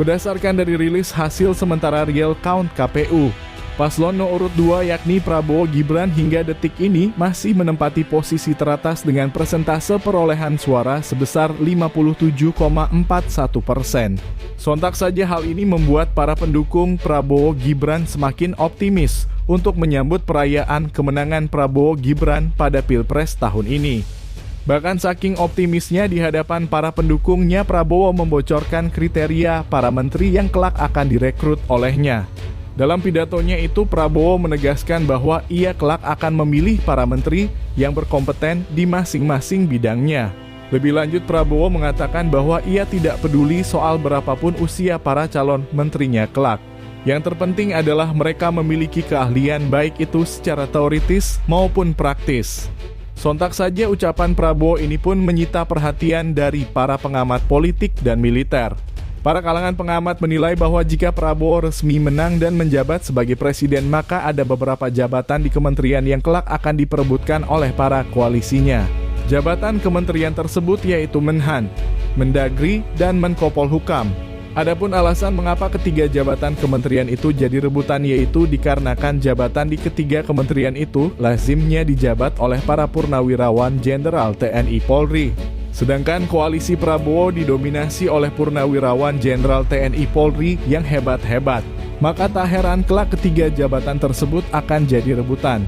Berdasarkan dari rilis hasil sementara real count KPU, paslon nomor urut 2 yakni Prabowo Gibran hingga detik ini masih menempati posisi teratas dengan persentase perolehan suara sebesar 57,41%. Sontak saja hal ini membuat para pendukung Prabowo Gibran semakin optimis untuk menyambut perayaan kemenangan Prabowo Gibran pada Pilpres tahun ini. Bahkan saking optimisnya di hadapan para pendukungnya, Prabowo membocorkan kriteria para menteri yang kelak akan direkrut olehnya. Dalam pidatonya itu, Prabowo menegaskan bahwa ia kelak akan memilih para menteri yang berkompeten di masing-masing bidangnya. Lebih lanjut, Prabowo mengatakan bahwa ia tidak peduli soal berapapun usia para calon menterinya kelak. Yang terpenting adalah mereka memiliki keahlian baik itu secara teoritis maupun praktis. Sontak saja ucapan Prabowo ini pun menyita perhatian dari para pengamat politik dan militer. Para kalangan pengamat menilai bahwa jika Prabowo resmi menang dan menjabat sebagai presiden, maka ada beberapa jabatan di kementerian yang kelak akan diperebutkan oleh para koalisinya. Jabatan kementerian tersebut yaitu Menhan, Mendagri, dan Menko Polhukam. Adapun alasan mengapa ketiga jabatan kementerian itu jadi rebutan yaitu dikarenakan jabatan di ketiga kementerian itu lazimnya dijabat oleh para purnawirawan Jenderal TNI Polri. Sedangkan koalisi Prabowo didominasi oleh purnawirawan Jenderal TNI Polri yang hebat-hebat. Maka tak heran kelak ketiga jabatan tersebut akan jadi rebutan.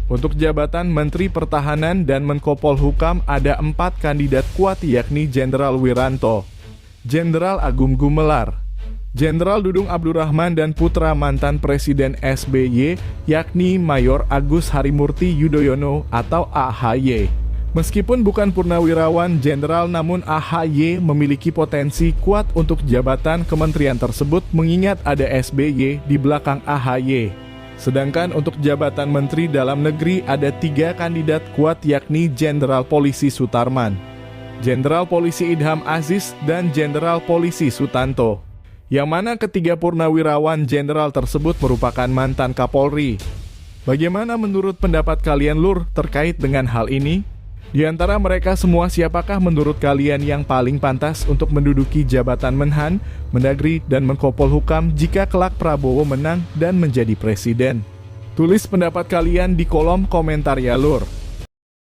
Untuk jabatan Menteri Pertahanan dan Menko Polhukam ada 4 kandidat kuat yakni Jenderal Wiranto, Jenderal Agung Gumelar, Jenderal Dudung Abdurrahman dan putra mantan Presiden SBY yakni Mayor Agus Harimurti Yudhoyono atau AHY. Meskipun bukan purnawirawan jenderal namun AHY memiliki potensi kuat untuk jabatan kementerian tersebut mengingat ada SBY di belakang AHY. Sedangkan untuk jabatan Menteri Dalam Negeri ada 3 kandidat kuat yakni Jenderal Polisi Sutarman, Jenderal Polisi Idham Aziz, dan Jenderal Polisi Sutanto. Yang mana ketiga purnawirawan jenderal tersebut merupakan mantan Kapolri. Bagaimana menurut pendapat kalian Lur terkait dengan hal ini? Di antara mereka semua siapakah menurut kalian yang paling pantas untuk menduduki jabatan Menhan, Mendagri, dan Menko Polhukam jika kelak Prabowo menang dan menjadi presiden? Tulis pendapat kalian di kolom komentar ya Lur.